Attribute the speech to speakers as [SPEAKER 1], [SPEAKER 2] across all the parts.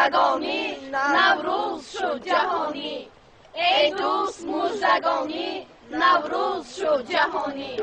[SPEAKER 1] مژدگانی نوروز شد جهانی. ای دوست مژدگانی نوروز شد جهانی.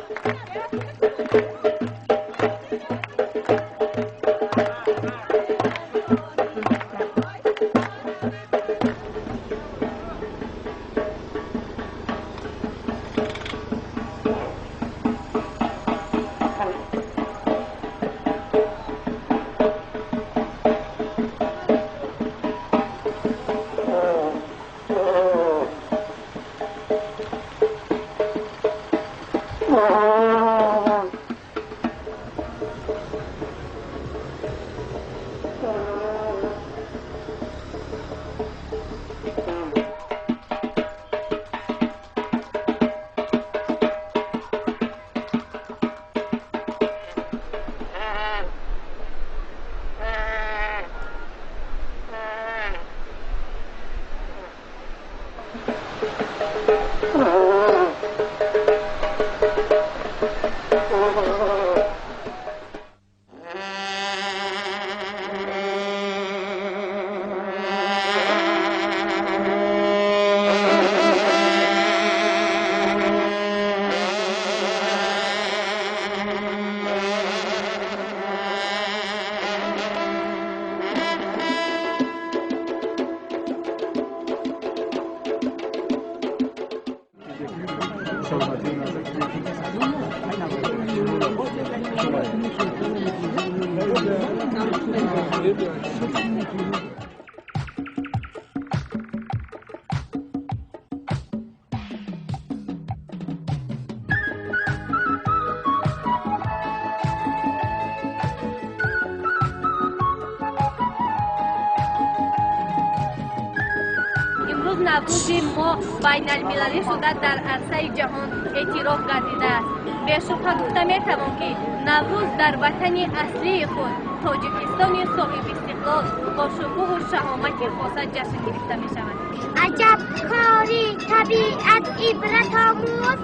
[SPEAKER 2] نوروز ما بین المللی شده در عرصه جهان اعتراف گردیده است. به شبهه گفته می توان که نوروز در وطن اصلی خود تاجیکستان صاحب استقلال با شکوه و شهامت خاص جشن گرفته می شود.
[SPEAKER 3] عجب کاری طبیعت عبرت آموز،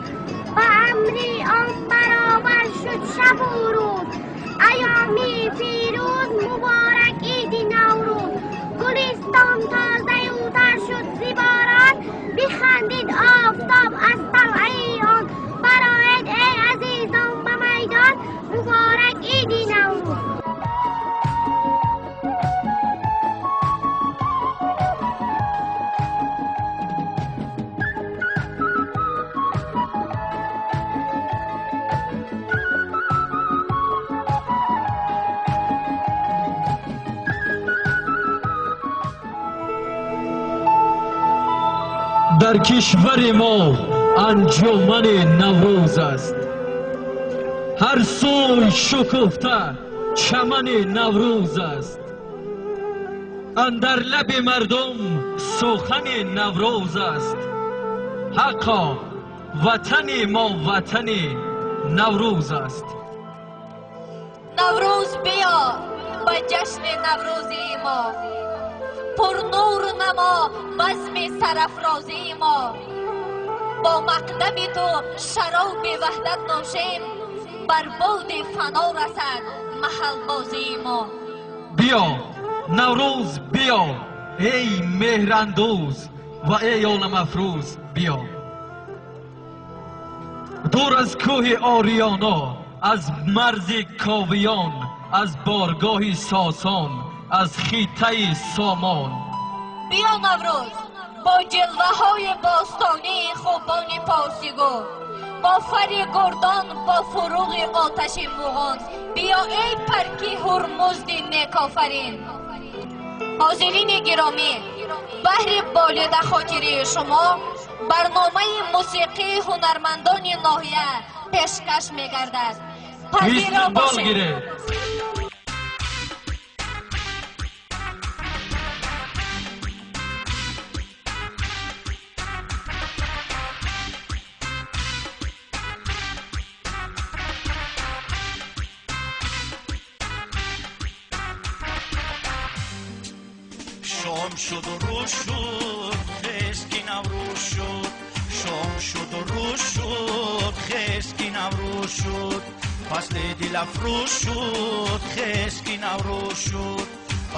[SPEAKER 3] با امری آن برابر شد شب و روز. ایامی پیروز مبارک عید نوروز، گلستان تازه و تر شد زیباران. بخندید آفتاب از طلعه آن، برآید ای عزیزان به میدان، مبارک عید نوروز.
[SPEAKER 4] در کشور ما انجمن نوروز است، هر سوی شکفته چمن نوروز است. اندر لب مردم سخن نوروز است، حقا وطن ما وطن نوروز است.
[SPEAKER 2] نوروز بیا به جشن نوروزی ما، پر نور نما بزم سرافرازی ما. با مقدم تو شراب وحدت نوشیم، بر باد فنا رسد محل بازی ما.
[SPEAKER 4] بیا نوروز بیا ای مهراندوز و ای عالم افروز بیا. دور از کوه آریانا، از مرز کاویان، از بارگاه ساسان، از خیطه سامان.
[SPEAKER 2] بیا نوروز با جلوه های باستانی خوبان پارسیگو، با فر گردان با فروغ آتش مغان. بیا ای پرکی هرمزد نیکافرین. حاضرین گرامی، بهر بالید خاطری شما برنامه موسیقی هنرمندان ناحیه پیشکش می‌گردد. پذیرا باشید.
[SPEAKER 5] شام شد و روز شد خسکی نوروز شد، شام شد و روز شد خسکی نوروز شد، فصل دل افروز شد خسکی نوروز شد،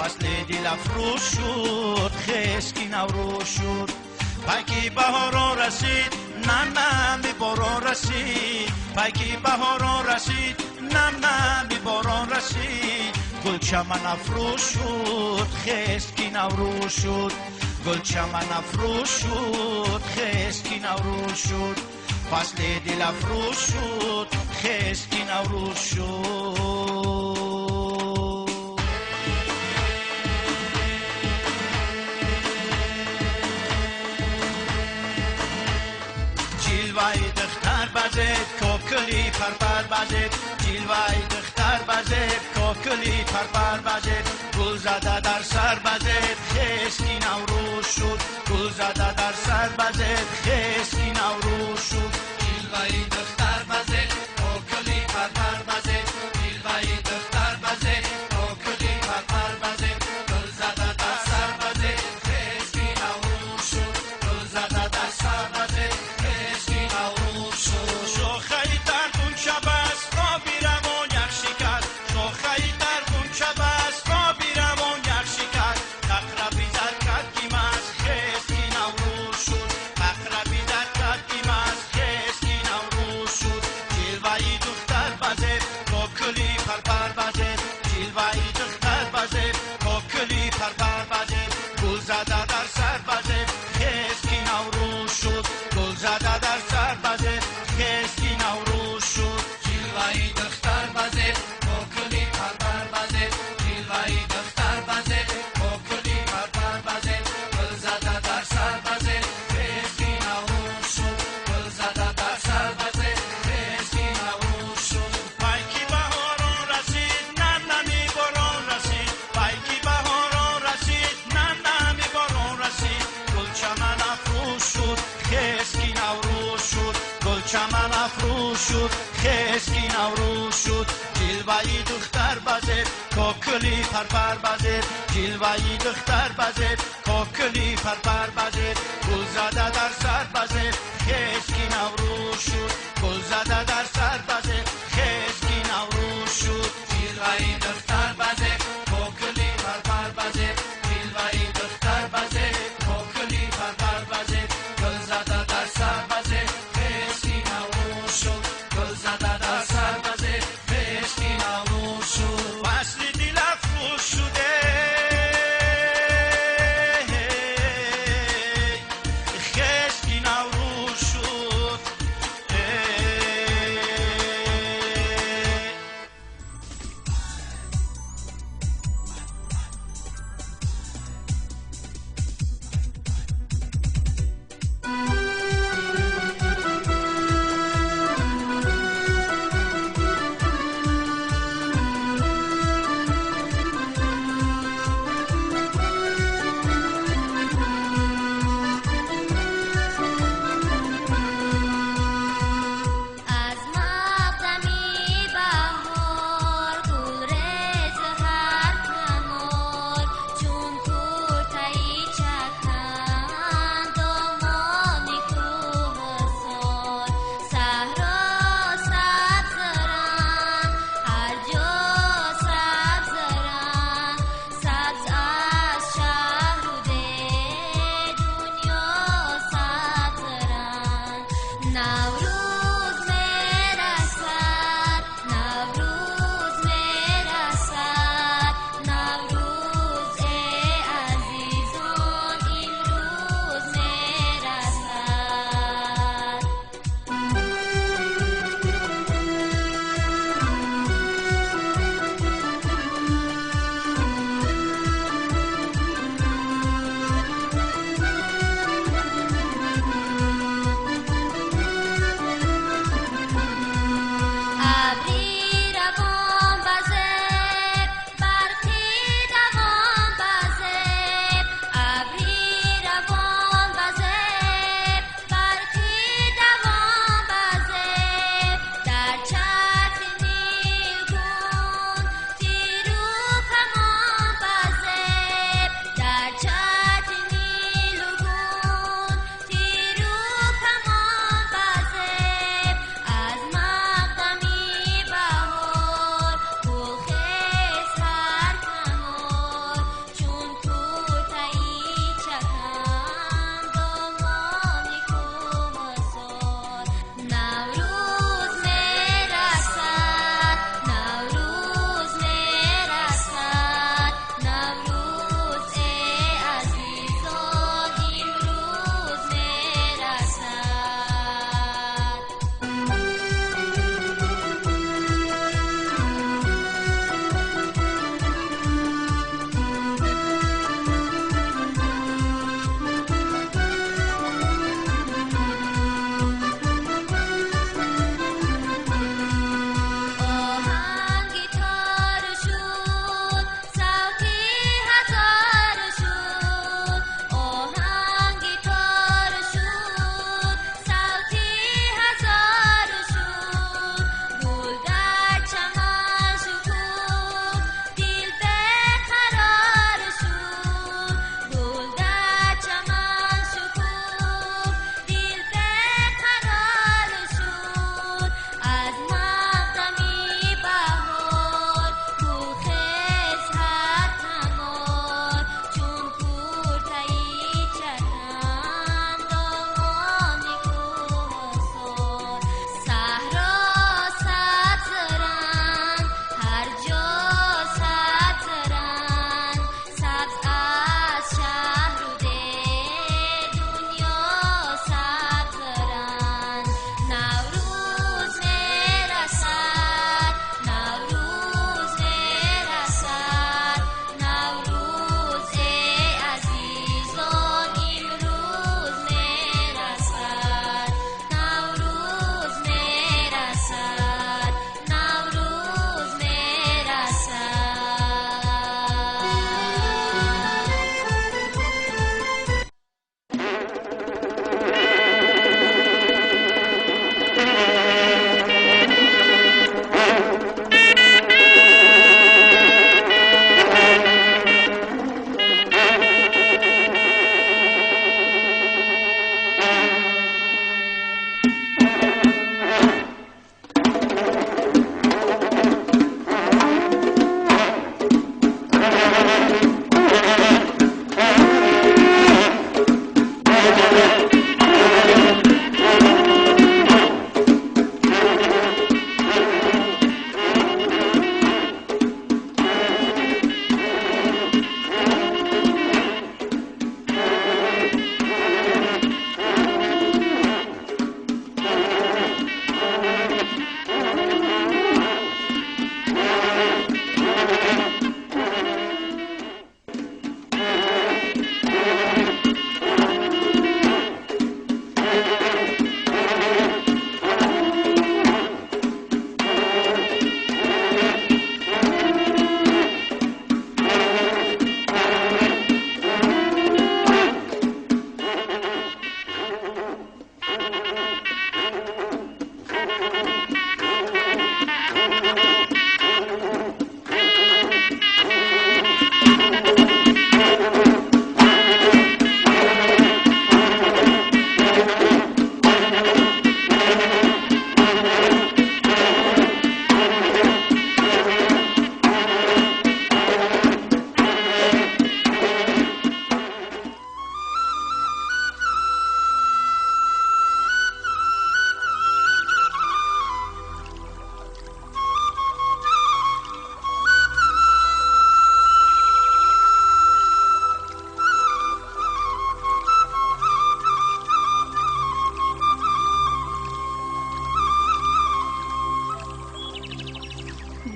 [SPEAKER 5] فصل دل افروز شد خشکی نوروز شد پیکی بهاران رسید نم نم باران رسید پیکی بهاران رسید نم نم باران رسید گل چمن افروز شد خشکی نوروز شد گل چمن افروز شد خشکی نوروز شد فصل دل افروز شد خشکی نوروز شد جلوه دختر بزد کوکلی پرپر بزد جلوه دختر بزد کوکلی پرپر بزد گل زده در سر بزد خشکی نوروز شد گل زده در سر بزد خشکی نوروز شد جلوه دختر بزد کوکلی پرپر بزد جلوه دختر بزد کوکلی پرپر بزد گل زده در سر بزد خشکی نوروز شد گل زده در سر بزد شوخی در اون شب است ما بیرمون یک شکر شوخی در اون شب است ما بیرمون یک شکر اقربی در کدیم است خشکی نوروز شد اقربی در کدیم است خشکی نوروز شد جلوه دختر بزد کوکلی پرپر بزد جلوه دختر بزد کوکلی پرپر بزد گل زده در سر بزد خشکی نوروز شد گل زده در سر بزد خشکی نوروز شد جلوه دختر بزد کوکلی پرپر بزد جلوه دختر بزد کوکلی پرپر بزد گل زده در سر بزد خشکی نوروز شد گل زده در سر بزد خشکی نوروز شد پیکی بهاران رسید نم نمی باران رسید پیکی بهاران رسید نم نمی باران رسید گل چمن افروز شد خشکی نوروز شد گل چمن افروز شد خشکی نوروز شد جلوه دختر بزد کوکلی پرپر بزد جلوه دختر بزد کوکلی پرپر بزد گل زده در سر بزد خشکی نوروز شد گل زده در سر بزد خشکی نوروز شد جلوه دختر بزد کوکلی پرپر بزد جلوه دختر بزد کوکلی پرپر بزد گل زده در سر بزد خشکی نوروز شد گل زده در سر بزد خشکی نوروز شد وصل دل افروز شده خشکی نوروز شد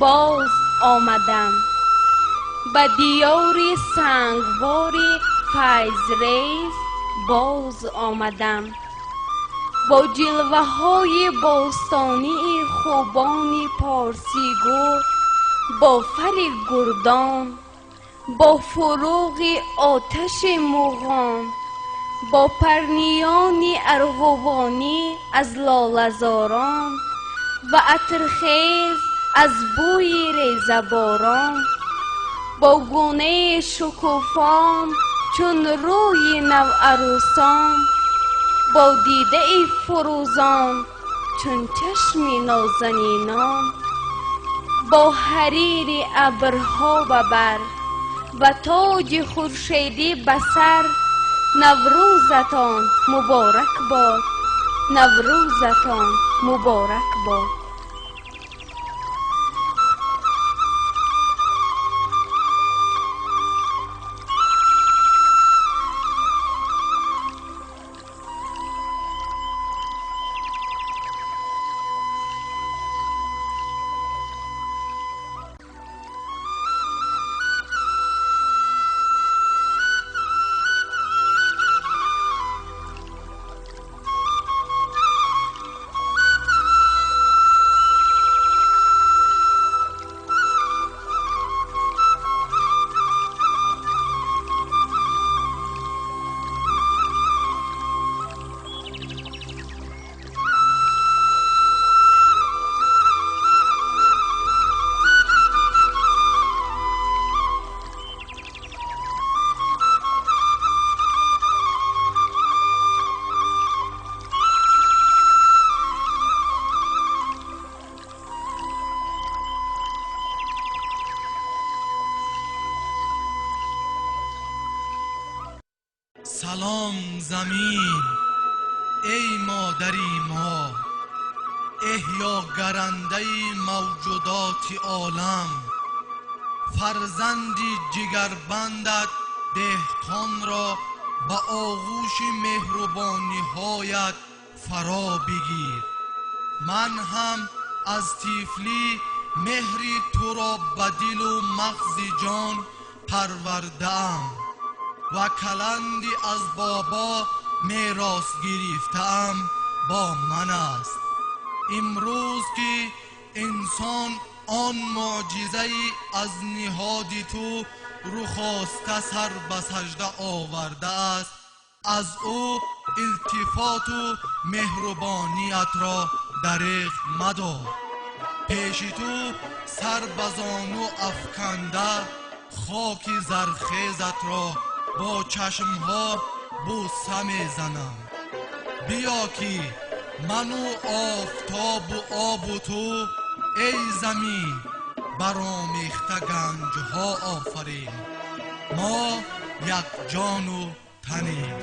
[SPEAKER 6] باز آمدم، به دیار سنگواری فیض‌ریز باز آمدم. با جلوه های باستانی خوبان پارسی گو، با فر گردان، با فروغ آتش مغان، با پرنیان ارغوانی از لاله‌زاران و عطرخیز از بوی ریزه‌باران، با گونه شکوفان چون روی نوعروسان، با دیده فروزان چون چشم نازنینان، با حریر ابرها به بر و تاج خورشیدی به سر، نوروزتان مبارک باد، نوروزتان مبارک باد.
[SPEAKER 5] سلام زمین، ای مادری ما، احیا گرنده موجودات عالم. فرزندی جگربندت دهقان را به آغوش مهربانی هایت فرا بگیر. من هم از طفلی مهری تو را به دل و مغز جان پرورده‌ام و کلندی از بابا میراث گرفتم با من است. امروز که انسان آن معجزه از نهاد تو رخاسته سر به سجده آورده است، از او التفات و مهربانیت را دریغ مدار. پیش تو سر به زانو افکنده خاک زرخیزت را با چشمها بوسه میزنم. بیا که من و آفتاب و آب و تو ای زمین برآمیخته گنجها آفرین. ما یک جان و تنیم.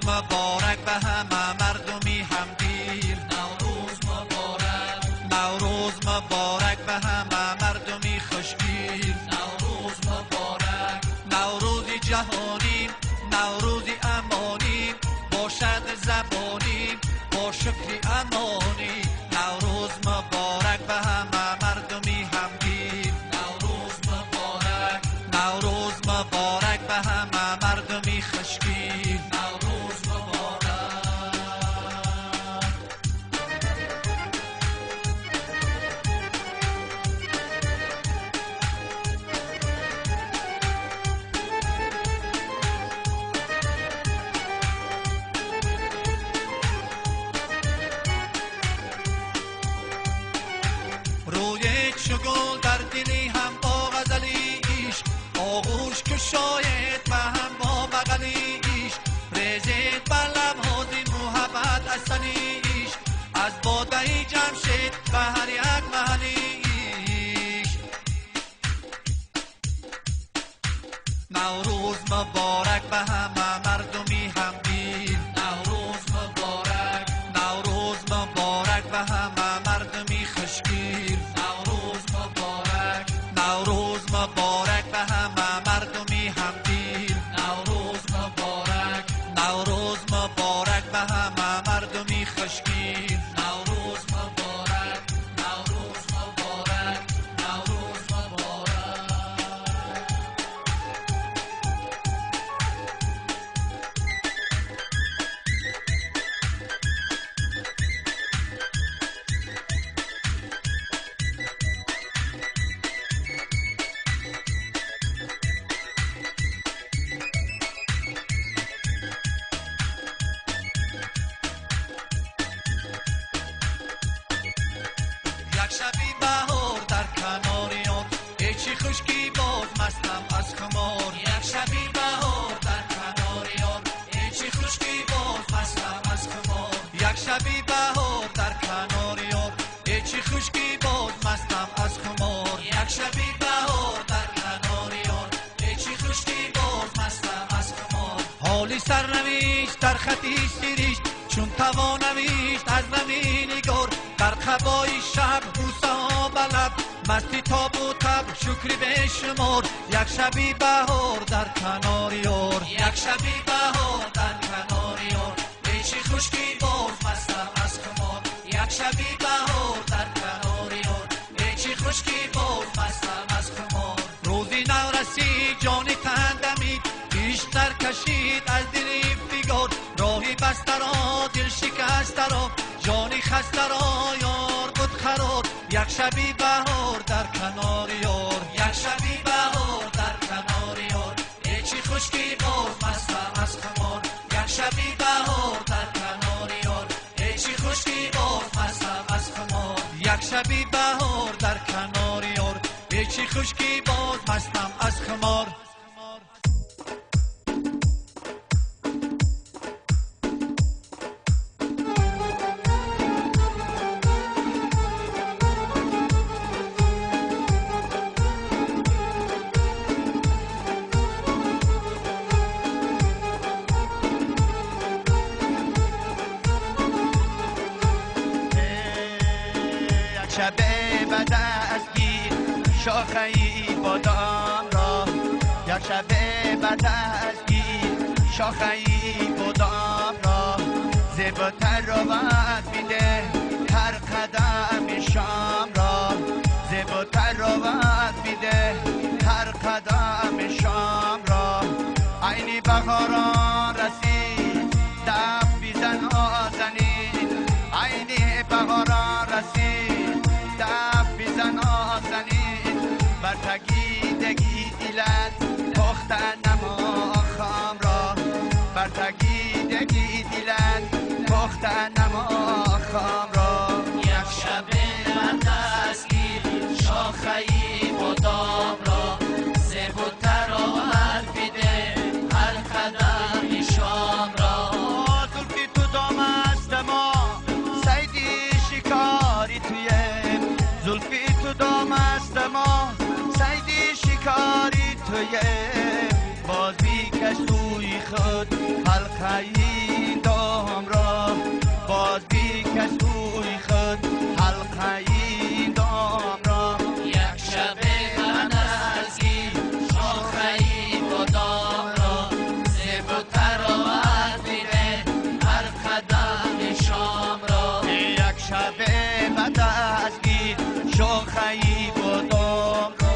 [SPEAKER 5] مبارک به همه مردمی همگیر. نوروز مبارک، نوروز مبارک به همه مردمی خوشگیر. نوروز مبارک، نوروز جهانی، نوروز امانی، باشد زبانی با شکری امانی. نوروز مبارک به همه مردمی همگیر. نوروز مبارک، نوروز مبارک به همه مردمی خوشگیر. نوروز مبارک. روی چگل در دلی هم با غزلیش، آغوش کشاید و هم با بغلیش، ریزید بر لب‌های محبت اصلیش، از باده جمشید به هر یک محلیش. نوروز مبارک به همه مردمی همگیر. نوروز مبارک، نوروز مبارک به همه مردمی خوشگیر. نوروز مبارک، نوروز مبارک به همه مردمی همگیر. نوروز مبارک، نوروز مبارک به همه مردمی خوشگیر. نوروز مبارک، نوروز مبارک، نوروز مبارک. یک شبی بهار در کنار یار، ای چی خشکی باز مستم از خمار. یک شبی بهار در کنار یار، ای چی خشکی باز مستم از خمار. یک شبی بهار در کنار یار، ای چی خشکی باز مستم از خمار. یک شبی بهار در کنار یار، ای چی خشکی باز مستم از خمار. حالی سرنوشت در خطی سیریش، چون توانویشت از نمی نگار. در قبای شب بوسه ها بلب، مستی تاب و تب شکری به شمار. یک شبی بهار در کنار یار، یک شبی بهار در کنار یار، ای چی خشکی باز مستم از خمار. یک شبی بهار در کنار یار، ای چی خشکی باز مستم از خمار. روزی نو رسید جانی تندمید، بیشتر کشید از دلی فیگار. راهی بسته را دل شکسته را، جانی خسته را یار بود قرار. یک شبی بهار در کنار یار، یک شبی بهار در کنار یار، ای چی خشکی باز مستم از خمار. یک شبی بهار در کنار یار، ای چی خشکی باز مستم از خمار. یک شبی بهار در کنار یار، ای چی خشکی باز مستم از خمار. شب بد از گیر شاخه ای بادام را، یک شب بد از گیر شاخه ای بادام را. زیباتر روت میده هر قدم شام را، زیباتر روت میده هر قدم شام را. عینی بهاران رسید دف بیزن آزنین، عینی بهاران رسید دف بیزن آزنین. بر تگیدگی دیلت پخت نما خام را، بر تگیدگی دیلت پخت نما خام را. یک شب من دستگیر شاخه ای بادام را، زیباتر آورد بیده هر قدم شام را. زلفی تو دام است ما سیدی شکاری توی، زلفی تو دام است ما سیدی شکاری توی. باز بیکش توی خود حلقه ای دام را باز بیکش توی خود حلقه دام را
[SPEAKER 7] یک شب بنفسی شاخه بادام را زیب و تراوت میده هر قدم شام را
[SPEAKER 5] یک شب بدستی شاخه بادام را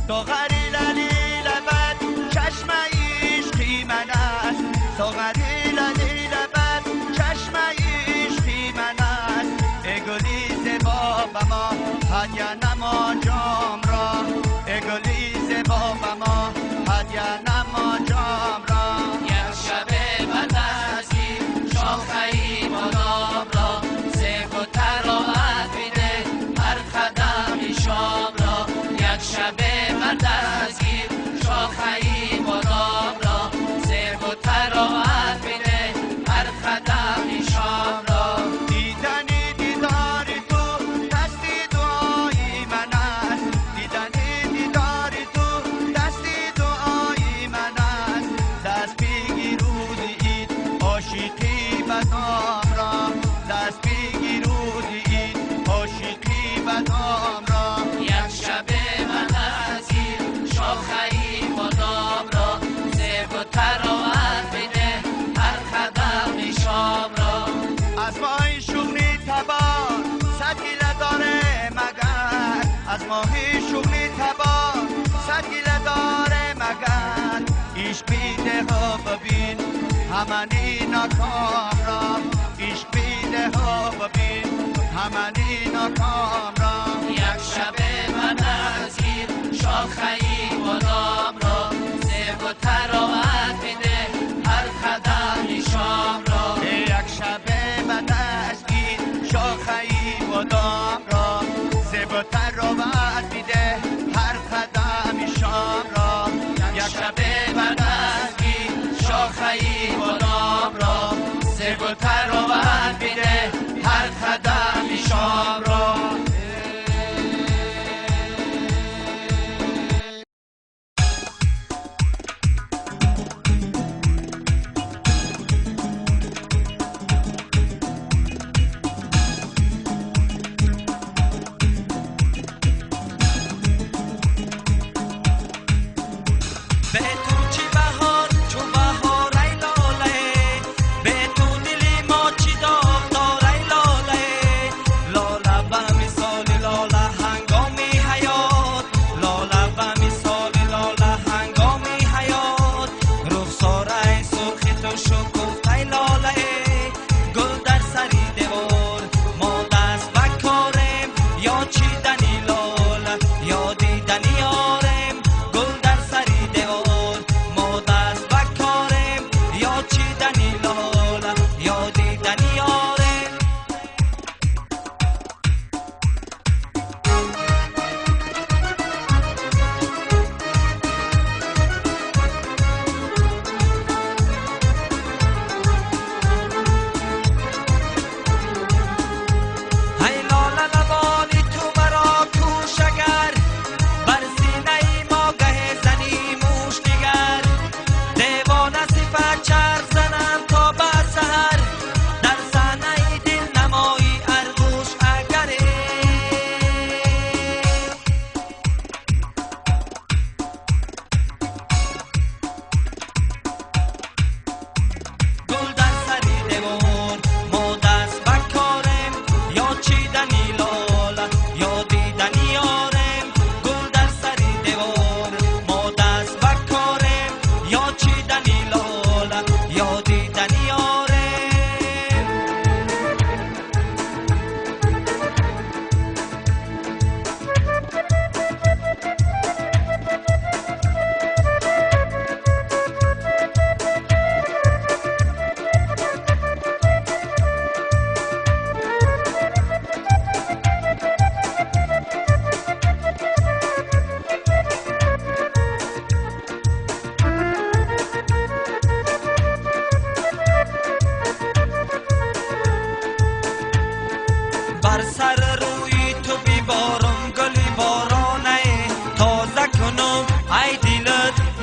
[SPEAKER 5] ساغری للی لبد چشم عشقی من است ساغری للی لبد چشم عشقی من است ای گلی زیبا به ما هدیه نما جام را ای گلی زیبا به ما هدیه نما جام را
[SPEAKER 7] یک شب بدستی شاخه بادام را زیب و تراوت میده هر قدم شام را یک شب بدستی شاخه بادام را زیب و تراوت میده هر قدم شام را
[SPEAKER 5] دیدنی دیداری تو دستی دعایی من است دیدنی دیداری تو دستی دعایی من است دست بگیر روزی عید عاشقی بدام را دست بگیر روزی عید عاشقی بدام را
[SPEAKER 7] یک شب بدستی شاخه بادام را زیب و تراوت میده هر قدم شام را
[SPEAKER 5] از ماهی شغلی تبار سدگیله داره مگر از ماهی شغلی تبار سدگیله داره مگر عشق بیده ها ببین همانی ناکام را عشق بیده ها ببین همانی ناکام را
[SPEAKER 7] یک شب بدستی شاخه بادام را زیب و تراوت میده هر قدم شام را
[SPEAKER 5] یک شب بدستی شاخه بادام را زیب و تراوت میده هر قدم شام را یک شب بدستی شاخه بادام را زیب و تراوت میده هر قدم شام را به تو چی بهار چو بهار ای لاله به تو دلی ما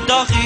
[SPEAKER 5] داغی